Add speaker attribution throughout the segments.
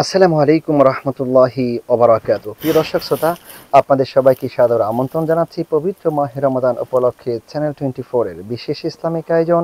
Speaker 1: আসসালামু আলাইকুম রহমতুল্লাহি ওবারাকাতুহু। প্রিয় দর্শক শ্রোতা, আপনাদের সবাইকে সাদর আমন্ত্রণ জানাচ্ছি পবিত্র মাহে রমাদান উপলক্ষে চ্যানেল 24 এর বিশেষ ইসলামিক আয়োজন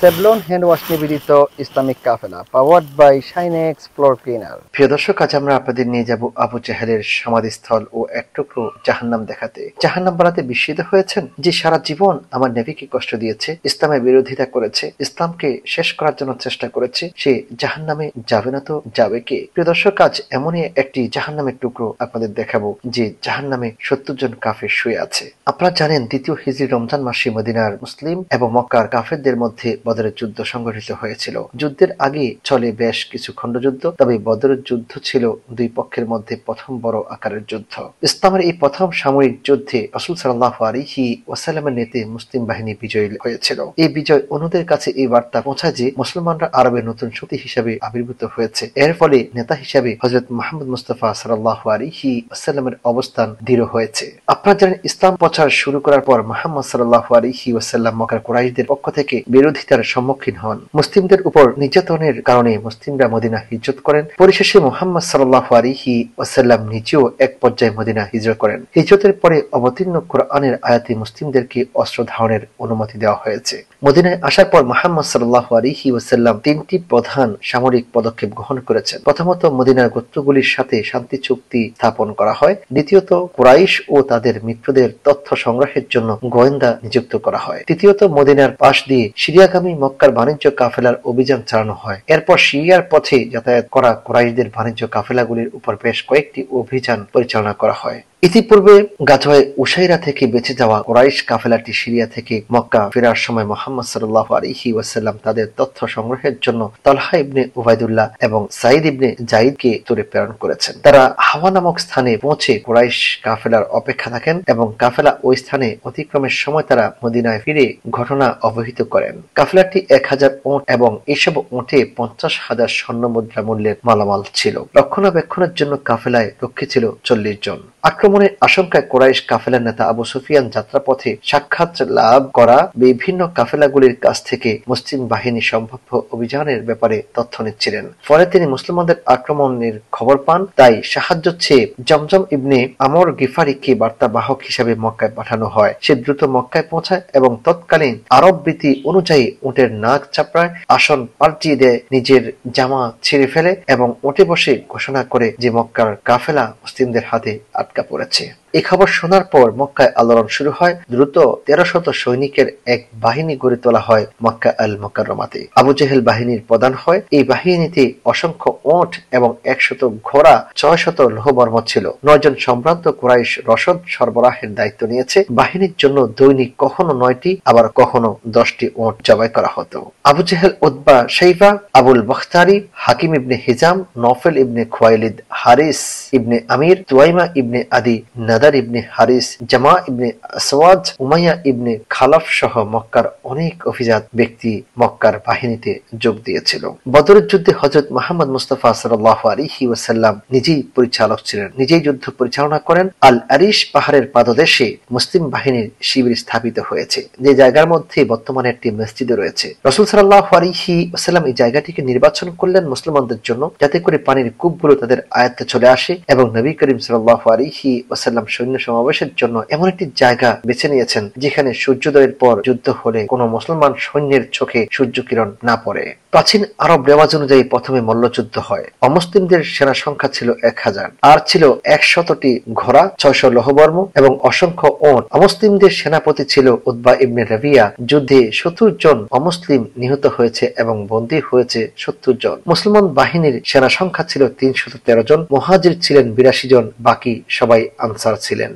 Speaker 1: সেভলন হ্যান্ড ওয়াশ নিবেদিত Islamic Kafela powered by Shinex floor cleaner. প্রিয় দর্শক, আজ আমরা আপনাদের নিয়ে যাব আবু জাহেলের সমাধিস্থল ও এক টুকরো জাহান্নাম দেখাতে। জাহান্নাম বানাতে বিস্মিত হয়েছেন? যে সারা জীবন আমার নবীকে কষ্ট দিয়েছে, ইসলামের বিরোধিতা করেছে, ইসলামকে শেষ করার জন্য চেষ্টা করেছে, সে জাহান্নামে যাবে না তো যাবে কে? প্রিয় দর্শক, আজ এমনই একটি জাহান্নামের টুকরো আপনাদের দেখাবো যে জাহান্নামে 70 জন কাফের শুয়ে আছে। আপনারা জানেন, দ্বিতীয় হিজরি রমজান মাসে মদিনার মুসলিম এবং মক্কার কাফেরদের মধ্যে বদরের যুদ্ধ সংঘটিত হয়েছিল। যুদ্ধের আগে চলে বেশ কিছু খণ্ডযুদ্ধ, তবে বদরের যুদ্ধ ছিল দুই পক্ষের মধ্যে প্রথম বড় আকারের যুদ্ধ। ইসলামের এই প্রথম সামরিক যুদ্ধে রাসূল সাল্লাল্লাহু আলাইহি ওয়াসাল্লামের নেতৃত্বে মুসলিম বাহিনী বিজয়ী হয়েছিল। এই বিজয় অন্যদের কাছে এই বার্তা পৌঁছায় যে মুসলমানরা আরবের নতুন শক্তি হিসেবে আবির্ভূত হয়েছে। এর ফলে নেতা হিসেবে হযরত মুহাম্মদ মুস্তাফা সাল্লাল্লাহু আলাইহি ওয়াসাল্লামের অবস্থান দৃঢ় হয়েছে। আপনারা জানেন, ইসলাম প্রচার শুরু করার পর মুহাম্মদ সাল্লাল্লাহু আলাইহি ওয়াসাল্লাম মক্কার কুরাইশদের পক্ষ থেকে বিরোধিতার সম্মুখীন হন। মুসলিমদের উপর নির্যাতনের কারণে মুসলিমরা মদিনা হিজরত করেন। পরিশেষে মুহাম্মদ সাল্লাল্লাহু আলাইহি ওয়াসাল্লাম নিজেও এক পর্যায়ে মদিনা হিজরত করেন। হিজরতের পরে অবতীর্ণ কোরআনের আয়াতে মুসলিমদেরকে অস্ত্র ধারণের অনুমতি দেওয়া হয়েছে। মদিনায় আসার পর মুহাম্মদ সাল্লাল্লাহু আলাইহি ওয়াসাল্লাম তিনটি প্রধান সামরিক পদক্ষেপ গ্রহণ করেছেন। প্রথমত, মদিনার গোত্রগুলির সাথে শান্তি চুক্তি স্থাপন করা হয়। দ্বিতীয়ত, কুরাইশ ও তাদের মিত্রদের তথ্য সংগ্রহের জন্য গোয়েন্দা নিযুক্ত করা হয়। তৃতীয়ত, মদিনার পাশ দিয়ে সিরিয়াগামী মক্কার বাণিজ্য কাফেলার অভিযান চালানো হয়। এরপর সিরিয়ার পথে যাতায়াত করা কুরাইশদের বাণিজ্য কাফেলাগুলির উপর বেশ কয়েকটি অভিযান পরিচালনা করা হয়। ইতিপূর্বে গাজওয়ে উসাইরা থেকে বেঁচে যাওয়া কুরাইশ কাফেলাটি সিরিয়া থেকে মক্কা ফেরার সময় মুহাম্মদ সাল্লাল্লাহু আলাইহি ওয়াসাল্লাম তাদের তথ্য সংগ্রহের জন্য তালহা ইবনে উবাইদুল্লাহ এবং সাঈদ ইবনে যায়েদকে দূরে প্রেরণ করেছেন। তারা হাওয়া নামক স্থানে পৌঁছে কুরাইশ কাফেলার অপেক্ষা থাকেন এবং কাফেলা ওই স্থানে অতিক্রমের সময় তারা মদিনায় ফিরে ঘটনা অবহিত করেন। কাফেলাটি 1000 উট এবং এসব উটে 50,000 স্বর্ণ মুদ্রা মূল্যের মালামাল ছিল। রক্ষণাবেক্ষণের জন্য কাফেলায় রক্ষী ছিল 40 জন। আক্রমণের আশঙ্কায় কুরাইশ কাফেলার নেতা আবু সুফিয়ান যাত্রাপথে সাক্ষাৎ লাভ করা বিভিন্ন কাফেলাগুলির কাছ থেকে মুসলিম বাহিনী সম্ভাব্য অভিযানের ব্যাপারে তথ্য নিচ্ছিলেন। ফলে তিনি মুসলমানদের আক্রমণের খবর পান। তাই সাহায্য চেয়ে জমজম ইবনে আমর গিফারিকে বার্তাবাহক হিসেবে মক্কায় পাঠানো হয়। সে দ্রুত মক্কায় পৌঁছায় এবং তৎকালীন আরব রীতি অনুযায়ী উটের নাক চাপড়ায়, আসন পাল্টিয়ে দেয়, নিজের জামা ছিঁড়ে ফেলে এবং উটে বসে ঘোষণা করে যে মক্কার কাফেলা মুসলিমদের হাতে আটকা পড়েছে। এই খবর শোনার পর মক্কায় আলোড়ন শুরু হয়। দ্রুত 1300 সৈনিকের এক বাহিনী গড়ে তোলা হয় মক্কা আল মুকাররমাতে। আবু জেহেল বাহিনীর প্রধান হয়। এই বাহিনীতে অসংখ্য উট এবং 100 ঘোড়া, 600 লৌহবর্ম ছিল। 9 জন সম্ভ্রান্ত কুরাইশ রসদ সরবরাহের দায়িত্ব নিয়েছে। বাহিনীর জন্য দৈনিক কখনো 9টি আবার কখনো 10টি উট জবাই করা হতো। আবু জেহেল, উতবা, শাইবা, আবুল বখতারি, হাকিম ইবনে হিজাম, নফল ইবনে খুয়াইলিদ, হারিস ইবনে আমির, তুয়াইমা ইবনে আদি, নাদার ইবনে হারিস, জামা ইবনে আসওয়াদ, উমাইয়া ইবনে খালাফ সহ মক্কার অনেক অভিজাত ব্যক্তি মক্কার বাহিনীতে যোগ দিয়েছিল। বদরের যুদ্ধে হযরত মুহাম্মদ মুস্তাফা সাল্লাল্লাহু আলাইহি ওয়াসাল্লাম নিজেই পরিচালক ছিলেন, নিজেই যুদ্ধ পরিচালনা করেন। আল আরিশ পাহাড়ের পাদদেশে মুসলিম বাহিনীর শিবির স্থাপিত হয়েছে, যে জায়গার মধ্যে বর্তমানে একটি মসজিদ রয়েছে। রাসূল সাল্লাল্লাহু আলাইহি ওয়াসাল্লাম এই জায়গাটিকে নির্বাচন করলেন মুসলমানদের জন্য, যাতে করে পানির কূপগুলো তাদের আয়ত্তে চলে আসে এবং নবী করিম সাল্লাল্লাহু আলাইহি ওয়াসাল্লাম সৈন্য সমাবেশের জন্য এমন একটি জায়গা বেছে নিয়েছেন যেখানে সূর্যোদয়ের পর যুদ্ধ হলে কোনো মুসলমান সৈন্যের চোখে সূর্য কিরণ না পড়ে। প্রাচীন আরব রেওয়াজ অনুযায়ী প্রথমে মল্লযুদ্ধ হয়। অমুসলিমদের সেনা সংখ্যা ছিল 1000, আর ছিল 100টি ঘোড়া, 600 লৌহবর্ম এবং অসংখ্য উট। অমুসলিমদের সেনাপতি ছিল উতবা ইবনে রাবিয়া। যুদ্ধে 70 জন অমুসলিম নিহত হয়েছে এবং বন্দী হয়েছে 70 জন। মুসলমান বাহিনীর সেনা সংখ্যা ছিল 313 জন। মুহাজির ছিলেন 82 জন, বাকি সবাই আনসার ছিলেন।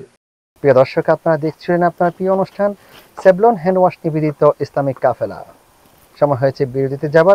Speaker 1: প্রিয় দর্শক, আপনারা দেখছিলেন আপনার প্রিয় অনুষ্ঠান সেভলন হ্যান্ড ওয়াশ নিবেদিত ইসলামিক কাফেলা। সময় হয়েছে বিরতিতে যাব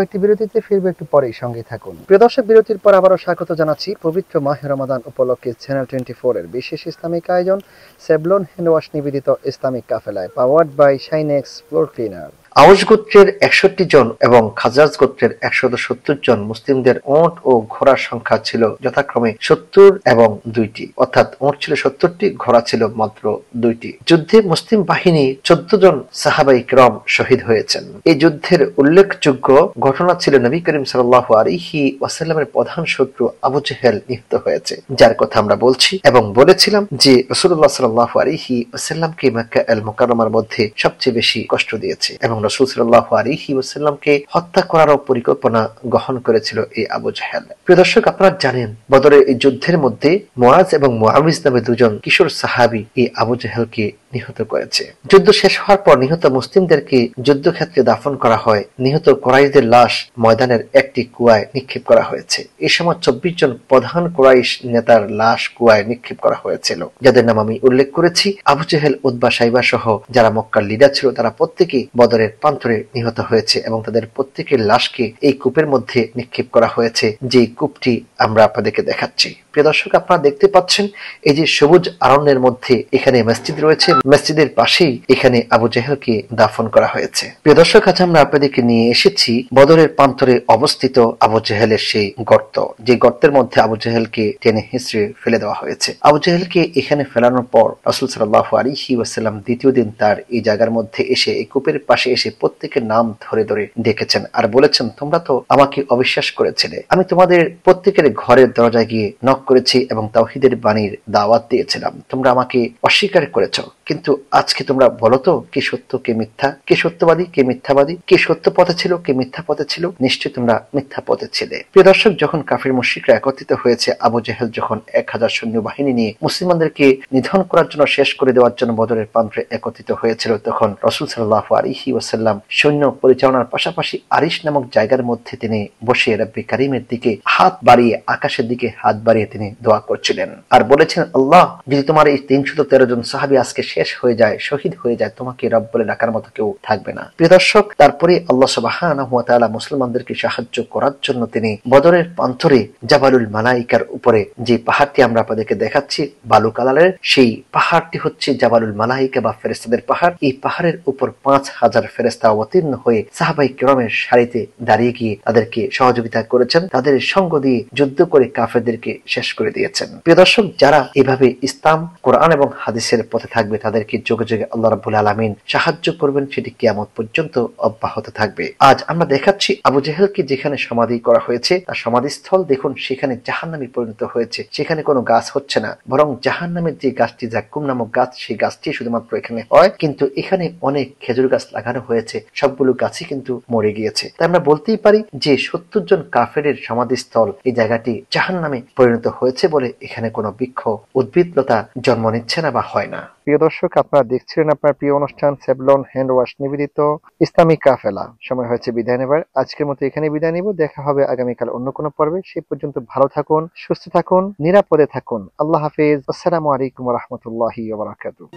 Speaker 1: একটি বিরতিতে, ফিরবে একটু পরেই, সঙ্গে থাকুন। প্রিয় দর্শক, বিরতির পর আবারও স্বাগত জানাচ্ছি পবিত্র মাহে রমাদান উপলক্ষে চ্যানেল 24 এর বিশেষ ইসলামিক আয়োজন সেভলন হ্যান্ড ওয়াশ নিবেদিত ইসলামিক কাফেলায় powered by Shinex floor cleaner. আউস গোত্রের 61 জন এবং খাজরাজ গোত্রের 170 জন মুসলিমদের ওঁট ও ঘোড়ার সংখ্যা ছিল যথাক্রমে 70 এবং 2টি, অর্থাৎ ওঁট ছিল 70টি, ঘোড়া ছিল মাত্র 2টি। যুদ্ধে মুসলিম বাহিনী 14 জন সাহাবায়ে কিরাম শহীদ হয়েছেন। এই যুদ্ধের উল্লেখযোগ্য ঘটনা ছিল নবী করিম সাল্লাল্লাহু আলাইহি ওয়াসাল্লামের প্রধান শত্রু আবু জেহেল নিহত হয়েছে, যার কথা আমরা বলছি এবং বলেছিলাম যে রাসূলুল্লাহ সাল্লাল্লাহু আলাইহি ওয়াসাল্লামকে মক্কা আল মুকাররমার মধ্যে সবচেয়ে বেশি কষ্ট দিয়েছে এবং রাসূল সাল্লাল্লাহু আলাইহি ওয়াসাল্লামকে হত্যা করারও পরিকল্পনা গ্রহণ করেছিল এই আবু জেহেল। প্রিয় দর্শক, আপনারা জানেন বদরের এই যুদ্ধের মধ্যে মুআজ এবং মুআবিজ নামে দুজন কিশোর সাহাবী এই আবু জেহেলকে নিহত করেছে। যুদ্ধ শেষ হওয়ার পর নিহত মুসলিমদেরকে যুদ্ধক্ষেত্রে দাফন করা হয়। নিহত কুরাইশদের লাশ ময়দানের একটি কুয়ায় নিক্ষেপ করা হয়েছে। এই সময় 24 জন প্রধান কুরাইশ নেতার লাশ কুয়ায় নিক্ষেপ করা হয়েছিল, যাদের নাম আমি উল্লেখ করেছি। আবু জেহেল, উতবা, সাইবা সহ যারা মক্কার লিডার ছিল তারা প্রত্যেকেই বদরের প্রান্তরে নিহত হয়েছে এবং তাদের প্রত্যেকের লাশকে এই কূপের মধ্যে নিক্ষেপ করা হয়েছে, যে কূপটি আমরা আপনাদেরকে দেখাচ্ছি। প্রিয় দর্শক, আপনারা দেখতে পাচ্ছেন এই যে সবুজ অরণ্যের মধ্যে এখানে মসজিদ রয়েছে, মসজিদের পাশেই এখানে আবু জেহেলকে দাফন করা হয়েছে। প্রিয় দর্শক, আজ আমরা আপনাদেরকে নিয়ে এসেছি বদরের প্রান্তরে অবস্থিত আবু জেহেলের সেই গর্ত, যে গর্তের মধ্যে আবু জেহেলকে টেনে হিঁচড়ে ফেলে দেওয়া হয়েছে। আবু জেহেলকে এখানে ফেলানোর পর রাসূল সাল্লাল্লাহু আলাইহি ওয়াসাল্লাম দ্বিতীয় দিন তার এই জায়গার মধ্যে এসে এই কূপের পাশে এসে প্রত্যেকের নাম ধরে ধরে ডেকেছেন আর বলেছেন, তোমরা তো আমাকে অবিশ্বাস করেছিলে, আমি তোমাদের প্রত্যেকের ঘরের দরজায় গিয়ে নক করেছি এবং তাওহীদের বাণীর দাওয়াত দিয়েছিলাম, তোমরা আমাকে অস্বীকার করেছো, কিন্তু আজকে তোমরা বলো তো কে সত্য কে মিথ্যা, কে সত্যবাদী কে মিথ্যাবাদী, কে সত্য পথে ছিল কে মিথ্যা পথে ছিল? নিশ্চয়ই তোমরা মিথ্যা পথে ছিলে। প্রিয় দর্শক, যখন কাফির মুশরিকরা একত্রিত হয়েছে, আবু জেহেল যখন 1000 সৈন্যবাহিনী নিয়ে মুসলমানদেরকে নিধন করার জন্য, শেষ করে দেওয়ার জন্য বদরের প্রান্তরে একত্রিত হয়েছিল, তখন রাসূল সাল্লাল্লাহু আলাইহি ওয়াসাল্লাম সৈন্য পরিচালনার পাশাপাশি আরিশ নামক জায়গার মধ্যে তিনি বসে রব্বে কারীমের দিকে হাত বাড়িয়ে, আকাশের দিকে হাত বাড়িয়ে তিনি দোয়া করছিলেন আর বলেছেন, আল্লাহ, যদি তোমার এই 313 জন সাহাবী আজকে শেষ হয়ে যায়, শহীদ হয়ে যায়, তোমাকে রব বলে ডাকার মতো কেউ থাকবে না। প্রিয় দর্শক, তারপরে আল্লাহ সুবহানাহু ওয়া তাআলা মুসলমানদেরকে সাহায্য করার জন্য তিনি বদরের প্রান্তরে জাবালুল মালাইকার উপরে যে পাহাড়টি আমরা আপনাদেরকে দেখাচ্ছি বালু কালারের, সেই পাহাড়টি হচ্ছে জাবালুল মালাইকা বা ফেরেশতাদের পাহাড়। এই পাহাড়ের উপর 5000 ফেরেশতা অবতীর্ণ হয়ে সাহাবায়ে কিরামের সারিতে দাঁড়িয়ে গিয়ে তাদেরকে সহযোগিতা করেছেন, তাদের সঙ্গ দিয়ে যুদ্ধ করে কাফেরদেরকে শেষ করে দিয়েছেন। প্রিয় দর্শক, যারা এভাবে ইসলাম, কোরআন এবং হাদিসের পথে থাকবে তাদেরকে যুগে যুগে আল্লাহ রাব্বুল আলামিন সাহায্য করবেন, সেটি কিয়ামত পর্যন্ত অব্যাহত থাকবে। আজ আমরা দেখাচ্ছি আবু জেহেলকে যেখানে সমাধি করা হয়েছে তার সমাধিস্থল দেখুন, সেখানে জাহান্নামে পরিণত হয়েছে। সেখানে কোনো গাছ হচ্ছে না, বরং জাহান্নামের যে গাছটি জাক্কুম নামক গাছ, সেই গাছটি শুধুমাত্র এখানে হয়, কিন্তু এখানে অনেক খেজুর গাছ লাগানো হয়েছে, সবগুলো গাছই কিন্তু মরে গিয়েছে। তাই আমরা বলতেই পারি যে 70 জন কাফেরের সমাধিস্থল এই জায়গাটি জাহান্নামে পরিণত হয়েছে বলে এখানে কোনো বৃক্ষ উদ্ভিদলতা জন্ম নিচ্ছে না বা হয় না। প্রিয় দর্শক, আপনারা দেখছিলেন আপনার প্রিয় অনুষ্ঠান সেভলন হ্যান্ড ওয়াশ নিবেদিত ইসলামিক কাফেলা। সময় হয়েছে বিদায় নেবার, আজকের মতো এখানে বিদায় নিব। দেখা হবে আগামীকাল অন্য কোনো পর্বে। সেই পর্যন্ত ভালো থাকুন, সুস্থ থাকুন, নিরাপদে থাকুন। আল্লাহ হাফেজ। আসসালামু আলাইকুম ওয়া রাহমাতুল্লাহি ওয়া বারাকাতুহু।